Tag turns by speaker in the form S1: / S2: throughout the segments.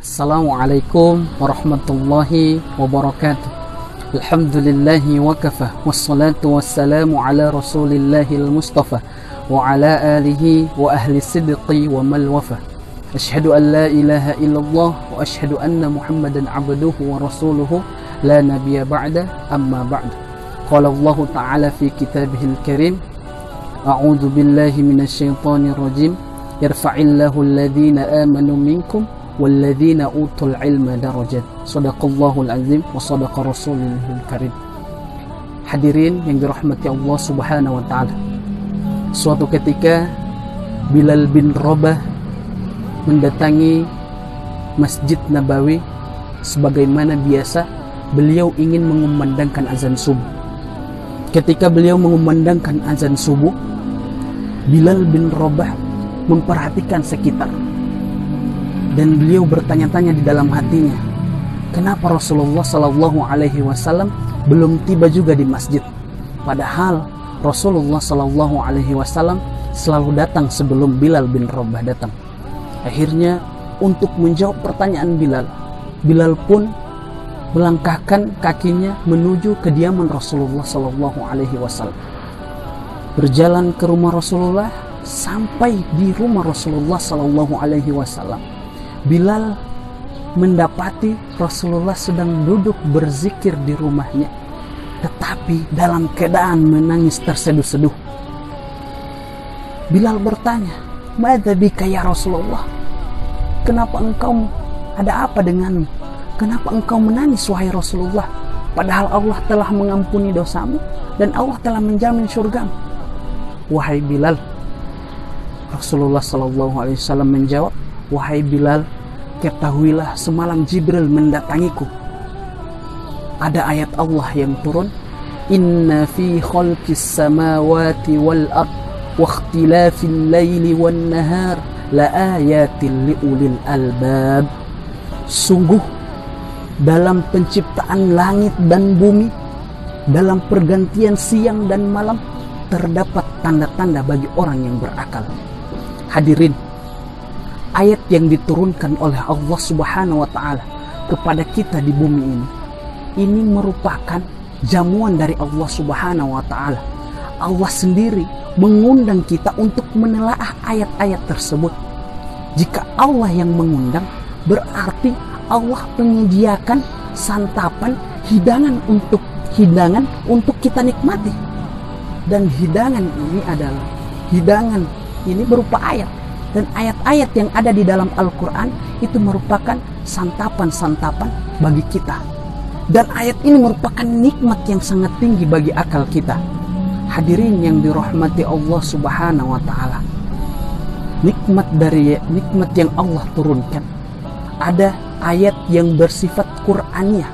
S1: Assalamualaikum warahmatullahi wabarakatuh. Alhamdulillahi wa kafa, wassalatu wassalamu ala rasulillahil mustafa wa ala alihi wa ahli sidqi wa mal wafa. Ashhadu an la ilaha illallah wa ashhadu anna muhammadan abduhu wa rasuluhu la nabiyya ba'da, amma ba'du. Qala Allah ta'ala fi kitabihil karim, a'udzu billahi minasy syaithanir rajim, yarfa'illahu alladhina amanu minkum walladzina utul ilma darajat. Shadaqallahul azim wa shadaqa rasulul karim. Hadirin yang dirahmati Allah Subhanahu wa taala. Suatu ketika Bilal bin Rabah mendatangi Masjid Nabawi. Sebagaimana biasa, beliau ingin mengumandangkan azan subuh. Ketika beliau mengumandangkan azan subuh, Bilal bin Rabah memperhatikan sekitar. Dan beliau bertanya-tanya di dalam hatinya, kenapa Rasulullah Sallallahu Alaihi Wasallam belum tiba juga di masjid? Padahal Rasulullah Sallallahu Alaihi Wasallam selalu datang sebelum Bilal bin Rabah datang. Akhirnya untuk menjawab pertanyaan Bilal, Bilal pun melangkahkan kakinya menuju kediaman Rasulullah Sallallahu Alaihi Wasallam. Berjalan ke rumah Rasulullah, sampai di rumah Rasulullah Sallallahu Alaihi Wasallam, Bilal mendapati Rasulullah sedang duduk berzikir di rumahnya, tetapi dalam keadaan menangis terseduh-seduh. Bilal bertanya, "Madza bika ya Rasulullah? Kenapa engkau, ada apa denganmu? Kenapa engkau menangis wahai Rasulullah? Padahal Allah telah mengampuni dosamu dan Allah telah menjamin surgamu." Wahai Bilal, Rasulullah SAW menjawab, "Wahai Bilal, ketahuilah semalam Jibril mendatangiku. Ada ayat Allah yang turun, Inna fi khalqis samawati wal ard wa ikhtilafil laili wan nahar la ayatin liulil albab." Sungguh dalam penciptaan langit dan bumi, dalam pergantian siang dan malam, terdapat tanda-tanda bagi orang yang berakal. Hadirin, ayat yang diturunkan oleh Allah Subhanahu wa taala kepada kita di bumi ini merupakan jamuan dari Allah Subhanahu wa taala. Allah sendiri mengundang kita untuk menelaah ayat-ayat tersebut. Jika Allah yang mengundang, berarti Allah menyediakan santapan, hidangan untuk kita nikmati. Dan hidangan ini berupa ayat. Dan ayat-ayat yang ada di dalam Al-Quran itu merupakan santapan-santapan bagi kita. Dan ayat ini merupakan nikmat yang sangat tinggi bagi akal kita. Hadirin yang dirahmati Allah Subhanahu wa taala. Nikmat yang Allah turunkan. Ada ayat yang bersifat Qur'aniyah.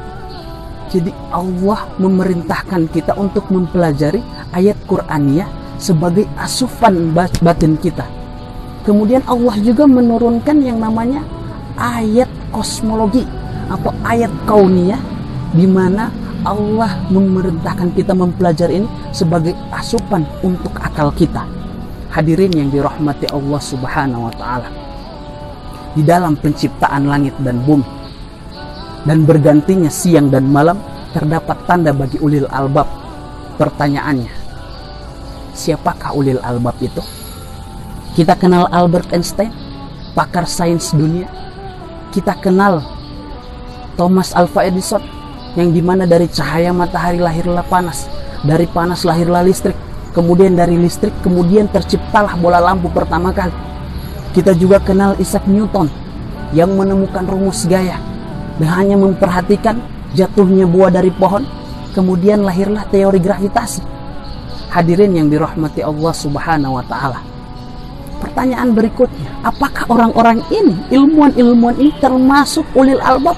S1: Jadi Allah memerintahkan kita untuk mempelajari ayat Qur'aniyah sebagai asupan batin kita. Kemudian Allah juga menurunkan yang namanya ayat kosmologi atau ayat kauniyah, di mana Allah memerintahkan kita mempelajari ini sebagai asupan untuk akal kita. Hadirin yang dirahmati Allah Subhanahu wa taala. Di dalam penciptaan langit dan bumi dan bergantinya siang dan malam, terdapat tanda bagi ulil albab. Pertanyaannya, siapakah ulil albab itu? Kita kenal Albert Einstein, pakar sains dunia. Kita kenal Thomas Alva Edison, yang dimana dari cahaya matahari lahirlah panas, dari panas lahirlah listrik, kemudian dari listrik kemudian terciptalah bola lampu pertama kali. Kita juga kenal Isaac Newton, yang menemukan rumus gaya dan hanya memperhatikan jatuhnya buah dari pohon, kemudian lahirlah teori gravitasi. Hadirin yang dirahmati Allah Subhanahu wa taala. Pertanyaan berikutnya, apakah orang-orang ini, ilmuwan-ilmuwan ini termasuk ulil albab?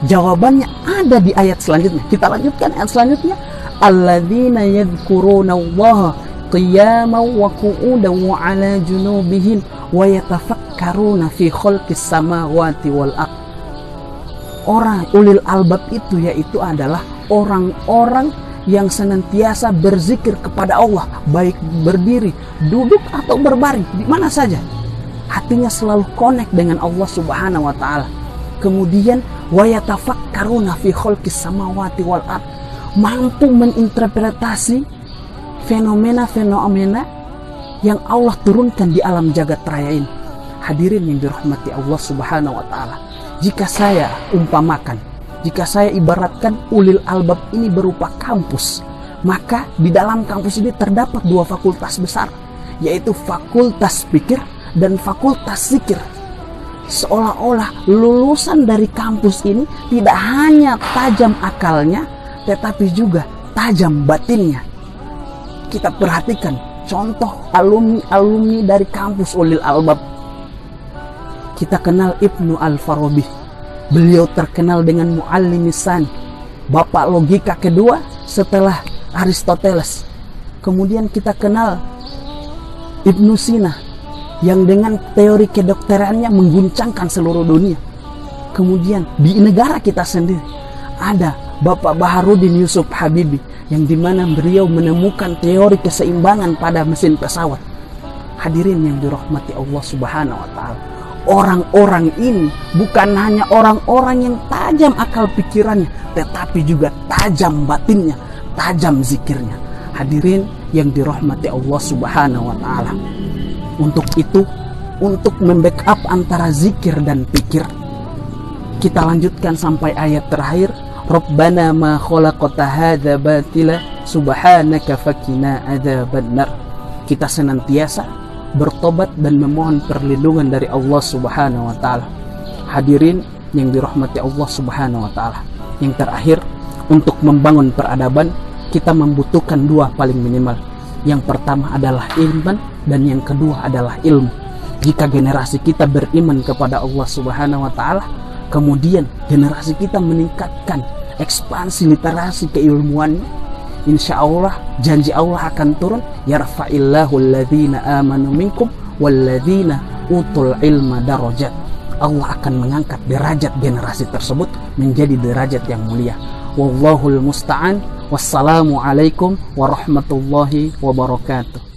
S1: Jawabannya ada di ayat selanjutnya. Kita lanjutkan ayat selanjutnya. Alladzina yadhkurunallaha qiyaman wa qu'udan wa 'ala junubihim wa yatafakkaruna fi khalqis samawati wal ard. Orang ulil albab itu yaitu adalah orang-orang yang senantiasa berzikir kepada Allah, baik berdiri, duduk atau berbaring, di mana saja. Hatinya selalu connect dengan Allah Subhanahu wa taala. Kemudian wa yatafakkaruna fi khalqis samawati wal ard, mampu menginterpretasi fenomena-fenomena yang Allah turunkan di alam jagat raya ini. Hadirin yang dirahmati Allah Subhanahu wa taala, jika saya umpamakan, jika saya ibaratkan ulil albab ini berupa kampus, maka di dalam kampus ini terdapat dua fakultas besar, yaitu fakultas pikir dan fakultas zikir. Seolah-olah lulusan dari kampus ini tidak hanya tajam akalnya, tetapi juga tajam batinnya. Kita perhatikan contoh alumni-alumni dari kampus ulil albab. Kita kenal Ibnu Al-Farabi. Beliau terkenal dengan Muallimis Tsani, bapak logika kedua setelah Aristoteles. Kemudian kita kenal Ibnu Sina yang dengan teori kedokterannya mengguncangkan seluruh dunia. Kemudian di negara kita sendiri ada Bapak Baharudin Yusuf Habibi, yang dimana beliau menemukan teori keseimbangan pada mesin pesawat. Hadirin yang dirahmati Allah Subhanahu wa taala, orang-orang ini bukan hanya orang-orang yang tajam akal pikirannya, tetapi juga tajam batinnya, tajam zikirnya. Hadirin yang dirahmati Allah Subhanahu wa taala, untuk itu, untuk membackup antara zikir dan pikir, kita lanjutkan sampai ayat terakhir, Rabbana ma khalaqta hadza batila subhanaka fakina adzabannar. Kita senantiasa bertobat dan memohon perlindungan dari Allah Subhanahu wa taala. Hadirin yang dirahmati Allah Subhanahu wa taala, yang terakhir, untuk membangun peradaban kita membutuhkan dua paling minimal. Yang pertama adalah iman dan yang kedua adalah ilmu. Jika generasi kita beriman kepada Allah Subhanahu wa taala, kemudian generasi kita meningkatkan ekspansi literasi keilmuan, insya Allah janji Allah akan turun, yarfa'illahu alladhina amanu minkum walladhina utul ilma darajat. Allah akan mengangkat derajat generasi tersebut menjadi derajat yang mulia. Wallahul musta'an. Wassalamualaikum warahmatullahi wabarakatuh.